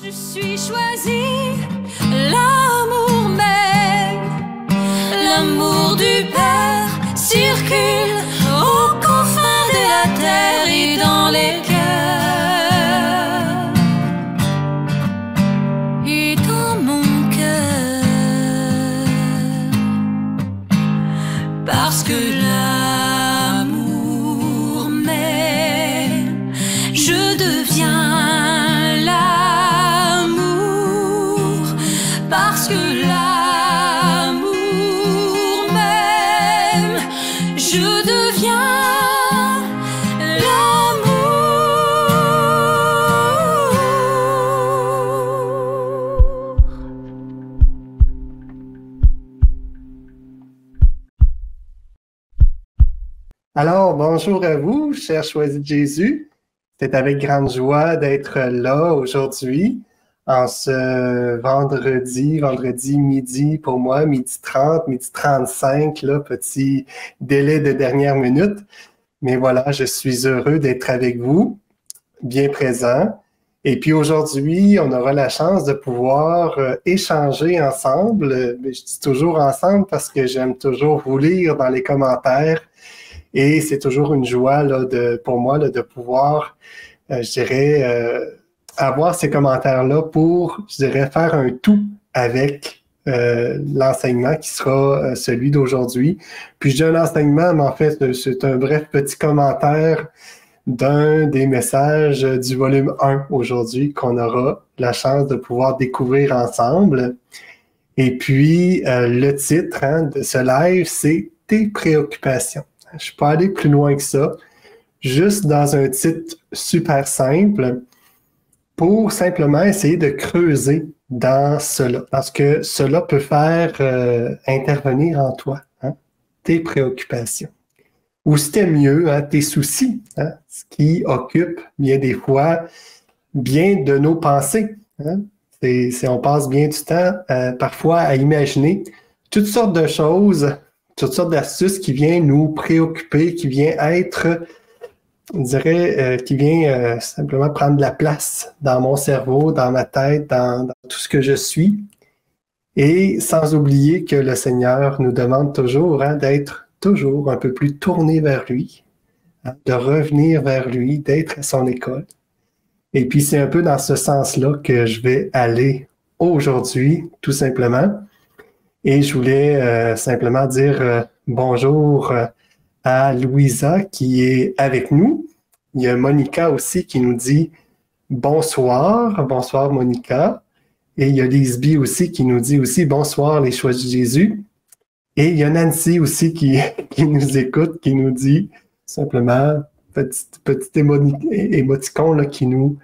Je suis choisie, l'amour même, l'amour du Père circule aux confins de la terre et dans les cœurs et dans mon cœur, parce que l'amour même, je deviens parce que l'amour même, je deviens l'amour. Alors, bonjour à vous, chers choisis de Jésus. C'est avec grande joie d'être là aujourd'hui. En ce vendredi midi pour moi, midi 30, midi 35, là, petit délai de dernière minute. Mais voilà, je suis heureux d'être avec vous, bien présent. Et puis aujourd'hui, on aura la chance de pouvoir échanger ensemble. Je dis toujours ensemble parce que j'aime toujours vous lire dans les commentaires. Et c'est toujours une joie là, pour moi là, de pouvoir, je dirais, avoir ces commentaires-là pour, je dirais, faire un tout avec l'enseignement qui sera celui d'aujourd'hui. Puis je dis un enseignement, mais en fait, c'est un bref petit commentaire d'un des messages du volume 1 aujourd'hui qu'on aura la chance de pouvoir découvrir ensemble. Et puis, le titre de ce live, c'est « Tes préoccupations ». Je ne suis pas allé plus loin que ça, juste dans un titre super simple, pour simplement essayer de creuser dans cela, parce que cela peut faire intervenir en toi tes préoccupations. Ou c'était mieux, tes soucis, ce qui occupe bien des fois bien de nos pensées. On passe bien du temps parfois à imaginer toutes sortes de choses, toutes sortes d'astuces qui viennent nous préoccuper, qui viennent être... on dirait qui vient simplement prendre de la place dans mon cerveau, dans ma tête, dans tout ce que je suis. Et sans oublier que le Seigneur nous demande toujours d'être toujours un peu plus tourné vers lui, de revenir vers lui, d'être à son école. Et puis c'est un peu dans ce sens-là que je vais aller aujourd'hui, tout simplement. Et je voulais simplement dire bonjour à Louisa qui est avec nous. Il y a Monica aussi qui nous dit bonsoir. Bonsoir Monica. Et il y a Lisby aussi qui nous dit aussi bonsoir les choisis de Jésus. Et il y a Nancy aussi qui nous écoute, qui nous dit simplement petit émoticon là, qui nous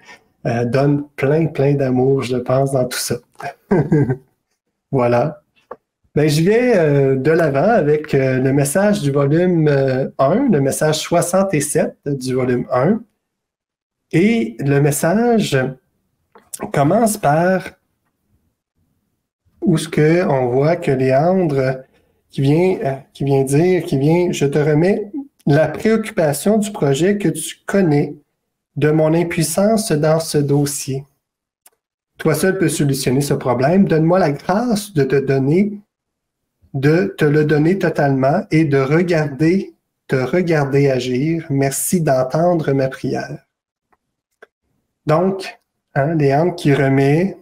donne plein d'amour, je pense, dans tout ça. Voilà. Ben, je vais de l'avant avec le message du volume 1, le message 67 du volume 1. Et le message commence par où ce que on voit que Léandre qui vient dire, je te remets la préoccupation du projet que tu connais de mon impuissance dans ce dossier. Toi seul peux solutionner ce problème. Donne-moi la grâce de te le donner totalement et de te regarder agir. Merci d'entendre ma prière. Donc, Léandre qui remet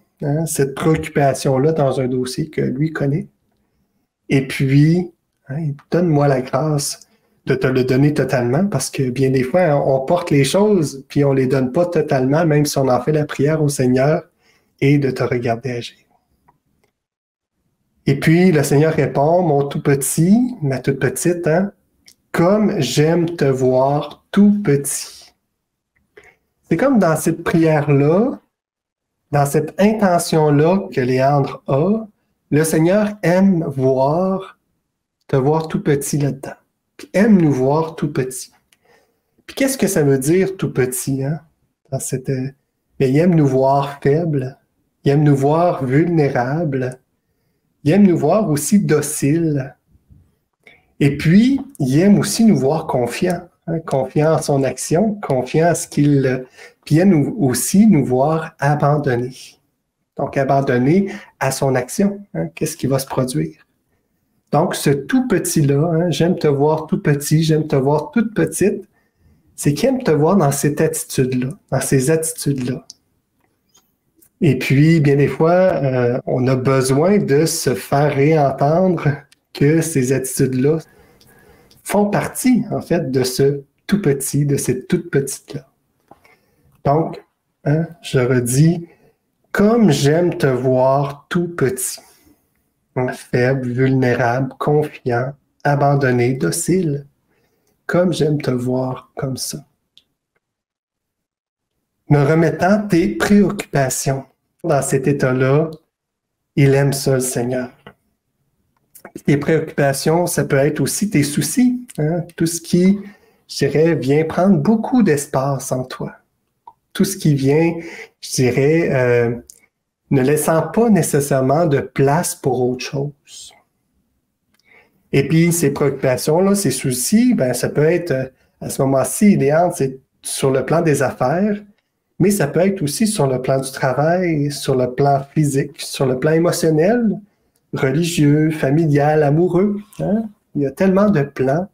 cette préoccupation-là dans un dossier que lui connaît. Et puis, donne-moi la grâce de te le donner totalement parce que bien des fois, on porte les choses puis on ne les donne pas totalement, même si on en fait la prière au Seigneur, et de te regarder agir. Et puis, le Seigneur répond, mon tout petit, ma toute petite, comme j'aime te voir tout petit. C'est comme dans cette prière-là, dans cette intention-là que Léandre a, le Seigneur aime te voir tout petit là-dedans. Puis aime nous voir tout petit. Puis qu'est-ce que ça veut dire tout petit, il aime nous voir faibles, il aime nous voir vulnérables, il aime nous voir aussi dociles. Et puis, il aime aussi nous voir confiants, confiants en son action, confiants à ce qu'il... Puis il aime aussi nous voir abandonnés. Donc, abandonner à son action. Hein, qu'est-ce qui va se produire? Donc, ce tout petit-là, hein, j'aime te voir tout petit, j'aime te voir toute petite, c'est qu'il aime te voir dans cette attitude-là, dans ces attitudes-là. Et puis, bien des fois, on a besoin de se faire réentendre que ces attitudes-là font partie, en fait, de ce tout petit, de cette toute petite-là. Donc, hein, je redis, comme j'aime te voir tout petit, hein, faible, vulnérable, confiant, abandonné, docile, comme j'aime te voir comme ça. Me remettant tes préoccupations. Dans cet état-là, il aime ça, le Seigneur. Tes préoccupations, ça peut être aussi tes soucis, hein? Tout ce qui, je dirais, vient prendre beaucoup d'espace en toi. Tout ce qui vient, je dirais, ne laissant pas nécessairement de place pour autre chose. Et puis, ces préoccupations-là, ces soucis, ben, ça peut être, à ce moment-ci, idéal, c'est sur le plan des affaires, mais ça peut être aussi sur le plan du travail, sur le plan physique, sur le plan émotionnel, religieux, familial, amoureux. Hein? Il y a tellement de plans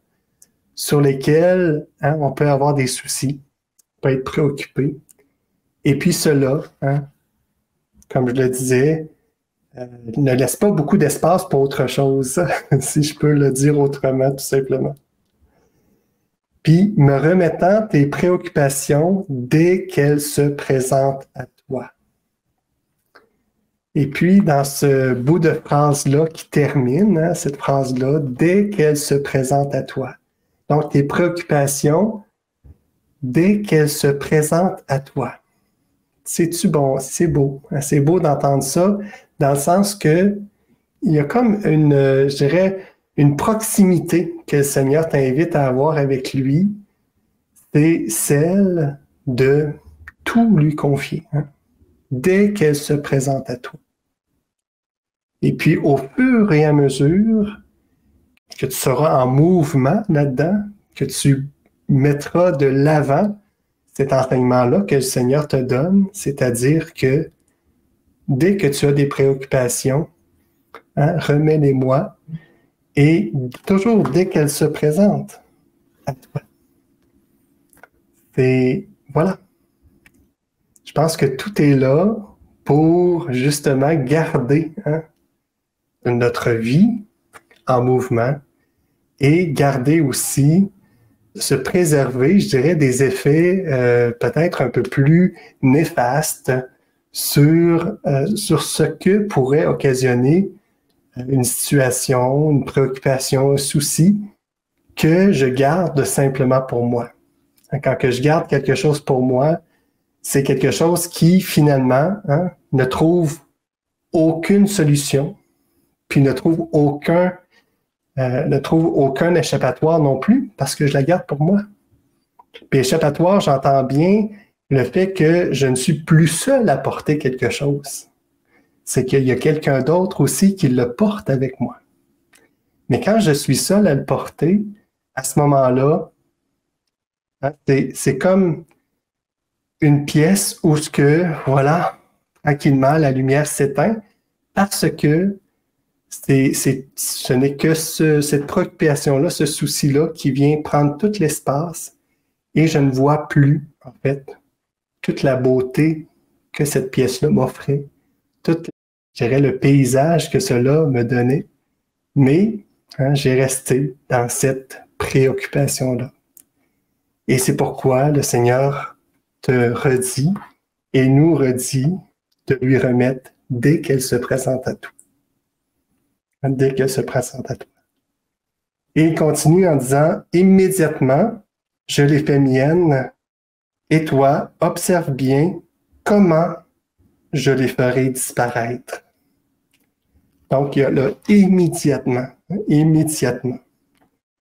sur lesquels hein, on peut avoir des soucis, on peut être préoccupé. Et puis cela, hein, comme je le disais, ne laisse pas beaucoup d'espace pour autre chose, si je peux le dire autrement, tout simplement. Puis, me remettant tes préoccupations dès qu'elles se présentent à toi. Et puis, dans ce bout de phrase-là qui termine, hein, cette phrase-là, dès qu'elles se présentent à toi. Donc, tes préoccupations, dès qu'elles se présentent à toi. C'est-tu bon? C'est beau. Hein, c'est beau d'entendre ça, dans le sens que il y a comme une, je dirais, une proximité que le Seigneur t'invite à avoir avec lui, c'est celle de tout lui confier, hein, dès qu'elle se présente à toi. Et puis, au fur et à mesure que tu seras en mouvement là-dedans, que tu mettras de l'avant cet enseignement-là que le Seigneur te donne, c'est-à-dire que dès que tu as des préoccupations, hein, remets-les-moi, et toujours dès qu'elles se présentent à toi. Et voilà. Je pense que tout est là pour justement garder hein, notre vie en mouvement et garder aussi, se préserver, je dirais, des effets peut-être un peu plus néfastes sur ce que pourrait occasionner une situation, une préoccupation, un souci que je garde simplement pour moi. Quand que je garde quelque chose pour moi, c'est quelque chose qui, finalement, hein, ne trouve aucune solution, puis ne trouve aucun échappatoire non plus, parce que je la garde pour moi. Puis échappatoire, j'entends bien le fait que je ne suis plus seul à porter quelque chose. C'est qu'il y a quelqu'un d'autre aussi qui le porte avec moi. Mais quand je suis seul à le porter, à ce moment-là, hein, c'est comme une pièce où voilà, tranquillement, la lumière s'éteint parce que ce n'est que cette préoccupation-là, ce souci-là qui vient prendre tout l'espace et je ne vois plus, en fait, toute la beauté que cette pièce-là m'offrait, tout, je dirais, le paysage que cela me donnait, mais hein, j'ai resté dans cette préoccupation-là. Et c'est pourquoi le Seigneur te redit et nous redit de lui remettre dès qu'elle se présente à toi. Dès qu'elle se présente à toi. Et il continue en disant, immédiatement, je l'ai fait mienne, et toi, observe bien comment je les ferai disparaître. Donc, il y a là immédiatement, immédiatement.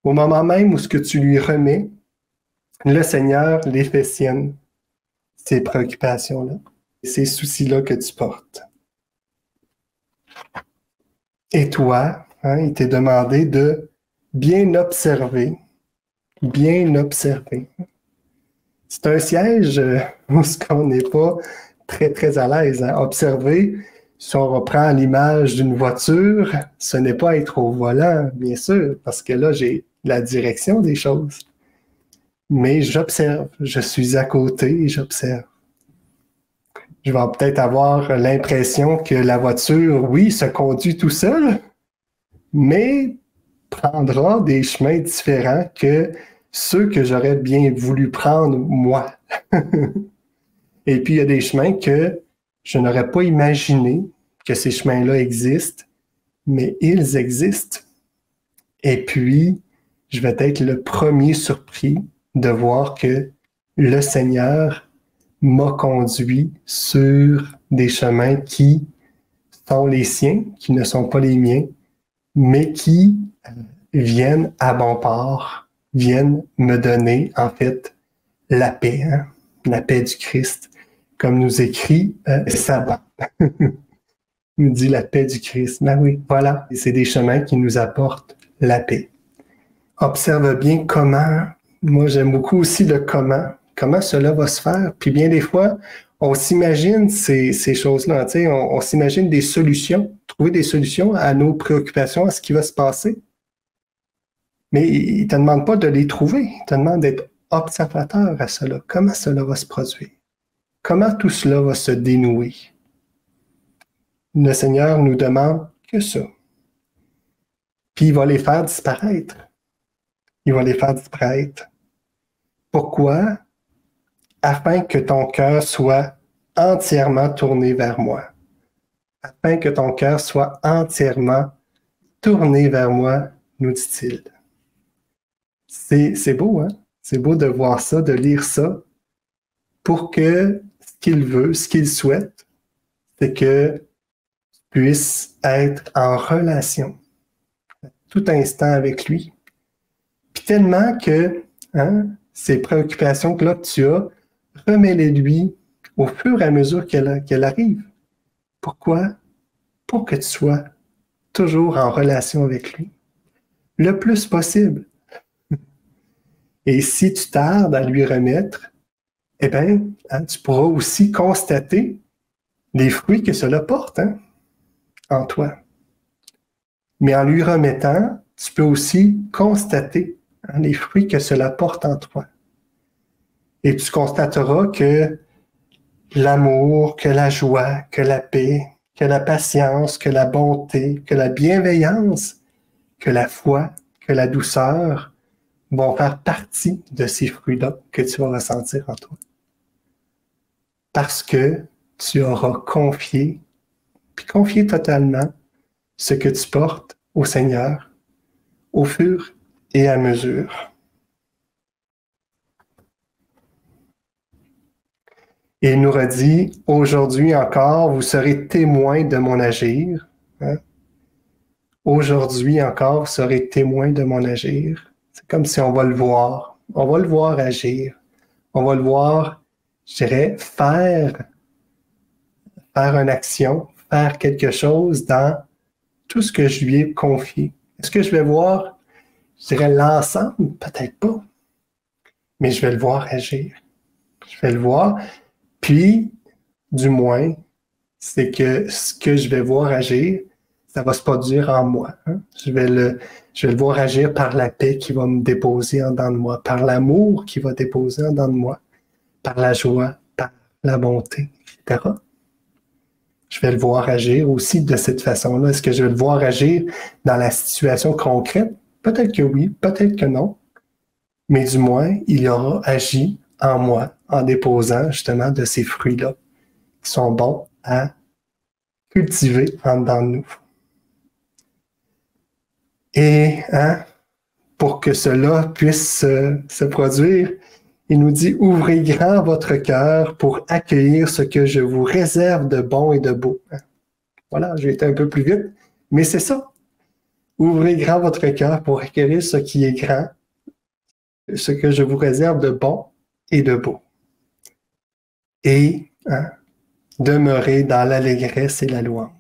Au moment même où ce que tu lui remets, le Seigneur les fait siennes, ces préoccupations-là, ces soucis-là que tu portes. Et toi, hein, il t'est demandé de bien observer. Bien observer. C'est un siège où on n'est pas très, très à l'aise. Hein? Observez, si on reprend l'image d'une voiture, ce n'est pas être au volant, bien sûr, parce que là, j'ai la direction des choses. Mais j'observe, je suis à côté et j'observe. Je vais peut-être avoir l'impression que la voiture, oui, se conduit tout seul, mais prendra des chemins différents que ceux que j'aurais bien voulu prendre moi. Et puis, il y a des chemins que je n'aurais pas imaginé que ces chemins-là existent, mais ils existent. Et puis, je vais être le premier surpris de voir que le Seigneur m'a conduit sur des chemins qui sont les siens, qui ne sont pas les miens, mais qui viennent à bon port, viennent me donner, en fait, la paix, hein? La paix du Christ, comme nous écrit Sabbat. Nous dit la paix du Christ. Ben oui, voilà. Et c'est des chemins qui nous apportent la paix. Observe bien comment. Moi, j'aime beaucoup aussi le comment cela va se faire. Puis bien des fois, on s'imagine ces choses-là. Tu sais, on s'imagine des solutions, trouver des solutions à nos préoccupations, à ce qui va se passer. Mais il ne te demande pas de les trouver. Il te demande d'être observateur à cela. Comment cela va se produire? Comment tout cela va se dénouer? Le Seigneur nous demande que ça. Puis il va les faire disparaître. Il va les faire disparaître. Pourquoi? Afin que ton cœur soit entièrement tourné vers moi. Afin que ton cœur soit entièrement tourné vers moi, nous dit-il. C'est beau, hein? C'est beau de voir ça, de lire ça, pour que ce qu'il veut, ce qu'il souhaite, c'est que tu puisses être en relation à tout instant avec lui. Puis tellement que ces préoccupations que là tu as, remets-les-lui au fur et à mesure qu'elle arrive. Pourquoi? Pour que tu sois toujours en relation avec lui, le plus possible. Et si tu tardes à lui remettre, eh bien, tu pourras aussi constater les fruits que cela porte en toi. Mais en lui remettant, tu peux aussi constater les fruits que cela porte en toi. Et tu constateras que l'amour, que la joie, que la paix, que la patience, que la bonté, que la bienveillance, que la foi, que la douceur vont faire partie de ces fruits-là que tu vas ressentir en toi. Parce que tu auras confié, puis confié totalement ce que tu portes au Seigneur au fur et à mesure. Et il nous redit, aujourd'hui encore, vous serez témoins de mon agir. Hein? Aujourd'hui encore, vous serez témoins de mon agir. C'est comme si on va le voir. On va le voir agir. On va le voir, je dirais, faire une action, faire quelque chose dans tout ce que je lui ai confié. Est-ce que je vais voir, je dirais, l'ensemble? Peut-être pas. Mais je vais le voir agir. Je vais le voir. Puis, du moins, c'est que ce que je vais voir agir, ça va se produire en moi. Hein? Je vais le voir agir par la paix qui va me déposer en dedans de moi, par l'amour qui va déposer en dedans de moi, par la joie, par la bonté, etc. Je vais le voir agir aussi de cette façon-là. Est-ce que je vais le voir agir dans la situation concrète? Peut-être que oui, peut-être que non. Mais du moins, il aura agi en moi en déposant justement de ces fruits-là qui sont bons à cultiver en dedans de nous. Et pour que cela puisse se produire, il nous dit « Ouvrez grand votre cœur pour accueillir ce que je vous réserve de bon et de beau. » Voilà, j'ai été un peu plus vite, mais c'est ça. Ouvrez grand votre cœur pour accueillir ce qui est grand, ce que je vous réserve de bon et de beau. Et demeurez dans l'allégresse et la louange.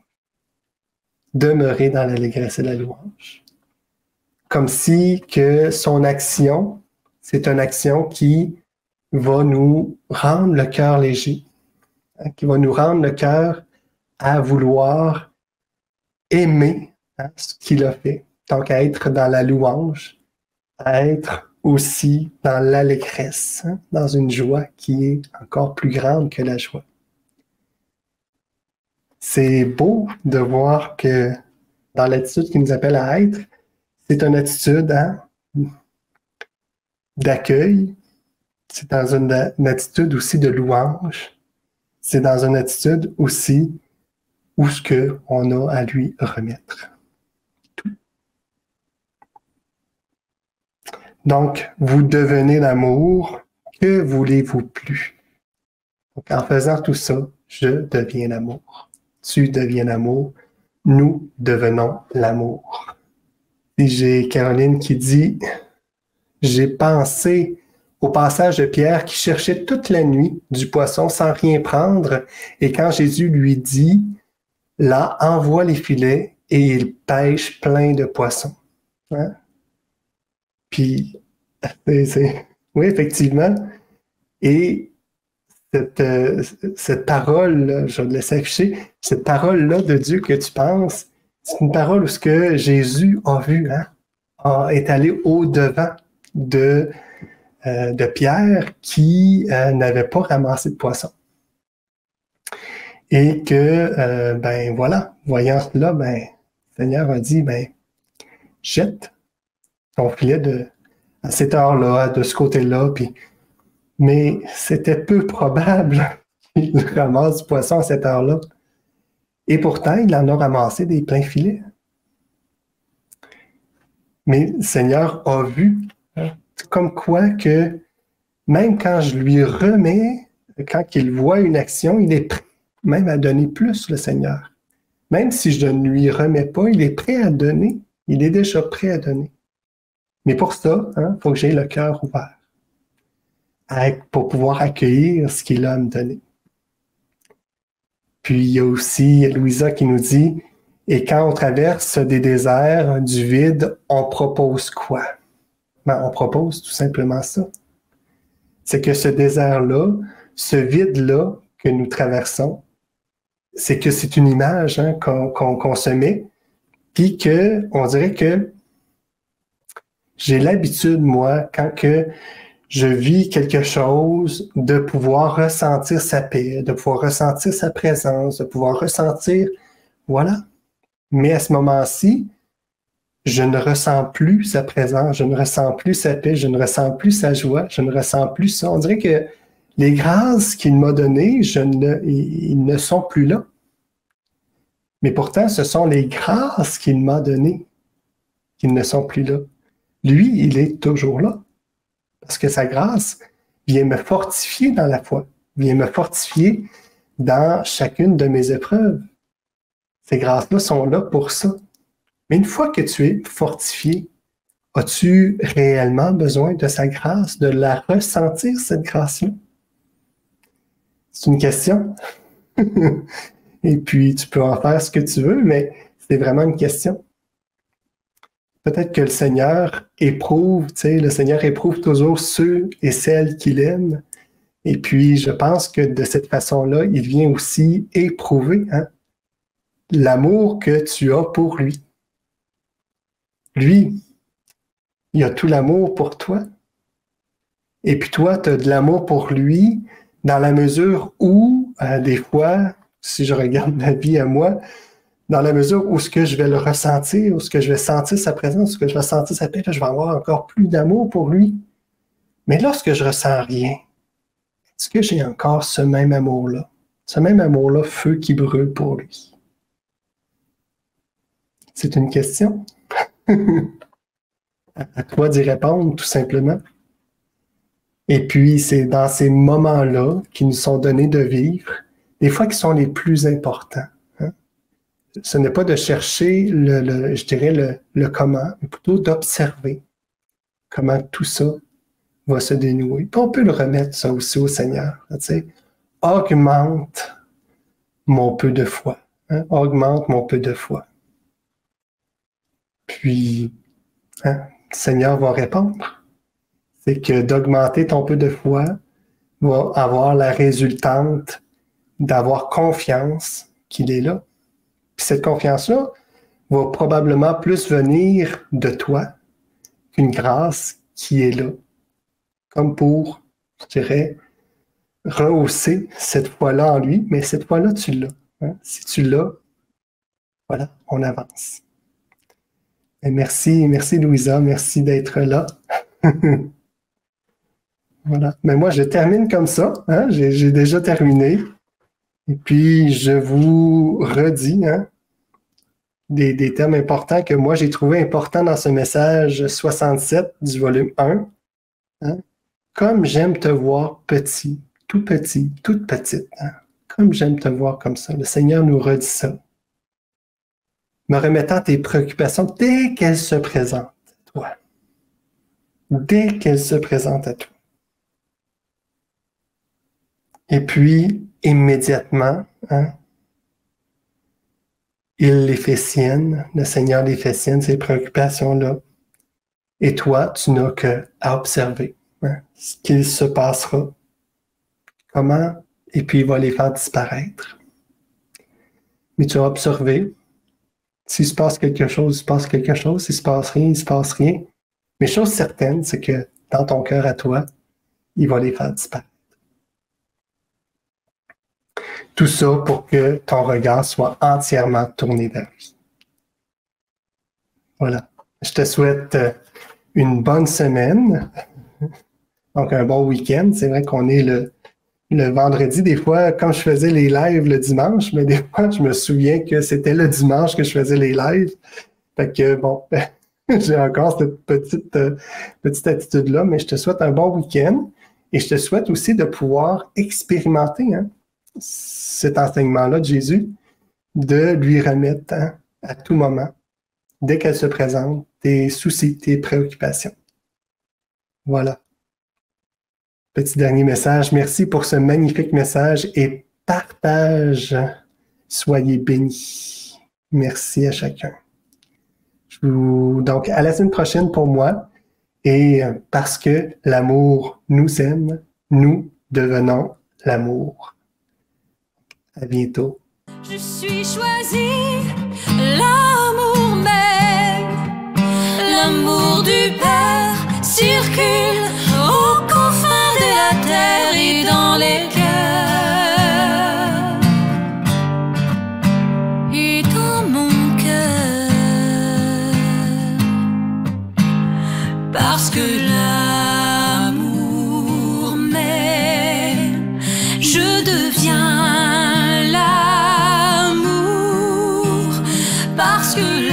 Demeurez dans l'allégresse et la louange. Comme si que son action, c'est une action qui va nous rendre le cœur léger. hein, qui va nous rendre le cœur à vouloir aimer ce qu'il a fait. Donc, à être dans la louange, à être aussi dans l'allégresse, dans une joie qui est encore plus grande que la joie. C'est beau de voir que dans l'attitude qui nous appelle à être, c'est une attitude d'accueil, c'est dans une attitude aussi de louange, c'est dans une attitude aussi où ce qu'on a à lui remettre. Tout. Donc, vous devenez l'amour, que voulez-vous plus? Donc, en faisant tout ça, je deviens l'amour. Tu deviens l'amour. Nous devenons l'amour. Et j'ai Caroline qui dit, j'ai pensé au passage de Pierre qui cherchait toute la nuit du poisson sans rien prendre, et quand Jésus lui dit, là, envoie les filets et il pêche plein de poissons. Hein? Puis, oui, effectivement. Et cette parole, je vais te laisser afficher, cette parole-là de Dieu que tu penses, c'est une parole où ce que Jésus a vu, est allé au-devant de Pierre qui n'avait pas ramassé de poissons. Et que, ben voilà, voyant cela, ben, le Seigneur a dit, ben, jette ton filet à cette heure-là, de ce côté-là, puis mais c'était peu probable qu'il ramasse du poisson à cette heure-là. Et pourtant, il en a ramassé des pleins filets. Mais le Seigneur a vu, comme quoi que même quand je lui remets, quand il voit une action, il est prêt même à donner plus, le Seigneur. Même si je ne lui remets pas, il est prêt à donner. Il est déjà prêt à donner. Mais pour ça, il faut que j'aie le cœur ouvert pour pouvoir accueillir ce qu'il a à me donner. Puis il y a aussi Louisa qui nous dit, et quand on traverse des déserts, du vide, on propose quoi? Ben, on propose tout simplement ça. C'est que ce désert-là, ce vide-là que nous traversons, c'est que c'est une image qu'on se met, puis qu'on dirait que j'ai l'habitude, moi, quand que je vis quelque chose, de pouvoir ressentir sa paix, de pouvoir ressentir sa présence, de pouvoir ressentir, voilà. Mais à ce moment-ci, je ne ressens plus sa présence, je ne ressens plus sa paix, je ne ressens plus sa joie, je ne ressens plus ça. On dirait que les grâces qu'il m'a données, ils ne sont plus là. Mais pourtant, ce sont les grâces qu'il m'a données qui ne sont plus là. Lui, il est toujours là. Parce que sa grâce vient me fortifier dans la foi, vient me fortifier dans chacune de mes épreuves. Ces grâces-là sont là pour ça. Mais une fois que tu es fortifié, as-tu réellement besoin de sa grâce, de la ressentir, cette grâce-là? C'est une question. Et puis, tu peux en faire ce que tu veux, mais c'est vraiment une question. Peut-être que le Seigneur éprouve, le Seigneur éprouve toujours ceux et celles qu'il aime. Et puis, je pense que de cette façon-là, il vient aussi éprouver l'amour que tu as pour lui. Lui, il a tout l'amour pour toi. Et puis toi, tu as de l'amour pour lui dans la mesure où, des fois, si je regarde ma vie à moi, dans la mesure où ce que je vais le ressentir, où ce que je vais sentir sa présence, où ce que je vais sentir sa paix, là, je vais avoir encore plus d'amour pour lui. Mais lorsque je ressens rien, est-ce que j'ai encore ce même amour-là? Ce même amour-là, feu qui brûle pour lui? C'est une question. À toi d'y répondre, tout simplement. Et puis, c'est dans ces moments-là qui nous sont donnés de vivre, des fois qui sont les plus importants. Ce n'est pas de chercher, je dirais, le comment, mais plutôt d'observer comment tout ça va se dénouer. Puis on peut le remettre ça aussi au Seigneur. Augmente mon peu de foi. Augmente mon peu de foi. Puis, le Seigneur va répondre. C'est que d'augmenter ton peu de foi va avoir la résultante d'avoir confiance qu'il est là. Puis cette confiance-là va probablement plus venir de toi qu'une grâce qui est là. Comme pour, je dirais, rehausser cette foi-là en lui, mais cette fois-là, tu l'as. Hein? Si tu l'as, voilà, on avance. Et merci Louisa, merci d'être là. Voilà. Mais moi, je termine comme ça. Hein? J'ai déjà terminé. Et puis, je vous redis hein, des termes importants que moi, j'ai trouvé importants dans ce message 67 du volume 1. Hein? Comme j'aime te voir petit, toute petite. Hein? Comme j'aime te voir comme ça. Le Seigneur nous redit ça. Me remettant tes préoccupations dès qu'elles se présentent à toi. Dès qu'elles se présentent à toi. Et puis, immédiatement, hein, il les fait siennes, le Seigneur les fait siennes, ces préoccupations-là. Et toi, tu n'as qu'à observer hein, ce qu'il se passera, comment, et puis il va les faire disparaître. Mais tu as observé. S'il se passe quelque chose, il se passe quelque chose. S'il se passe rien, il se passe rien. Mais chose certaine, c'est que dans ton cœur à toi, il va les faire disparaître. Tout ça pour que ton regard soit entièrement tourné vers lui. Voilà. Je te souhaite une bonne semaine. Donc, un bon week-end. C'est vrai qu'on est le vendredi. Des fois, quand je faisais les lives le dimanche, mais des fois, je me souviens que c'était le dimanche que je faisais les lives. Fait que, bon, j'ai encore cette petite attitude-là, mais je te souhaite un bon week-end et je te souhaite aussi de pouvoir expérimenter hein, cet enseignement-là de Jésus, de lui remettre hein, à tout moment, dès qu'elle se présente, tes soucis, tes préoccupations. Voilà. Petit dernier message. Merci pour ce magnifique message et partage. Soyez bénis. Merci à chacun. Donc, à la semaine prochaine pour moi. Et parce que l'amour nous aime, nous devenons l'amour. À bientôt. Je suis choisi, l'amour même, l'amour du Père circule aux confins de la terre et dans les cœurs et dans mon cœur, parce que l'amour m'aime, je deviens parce que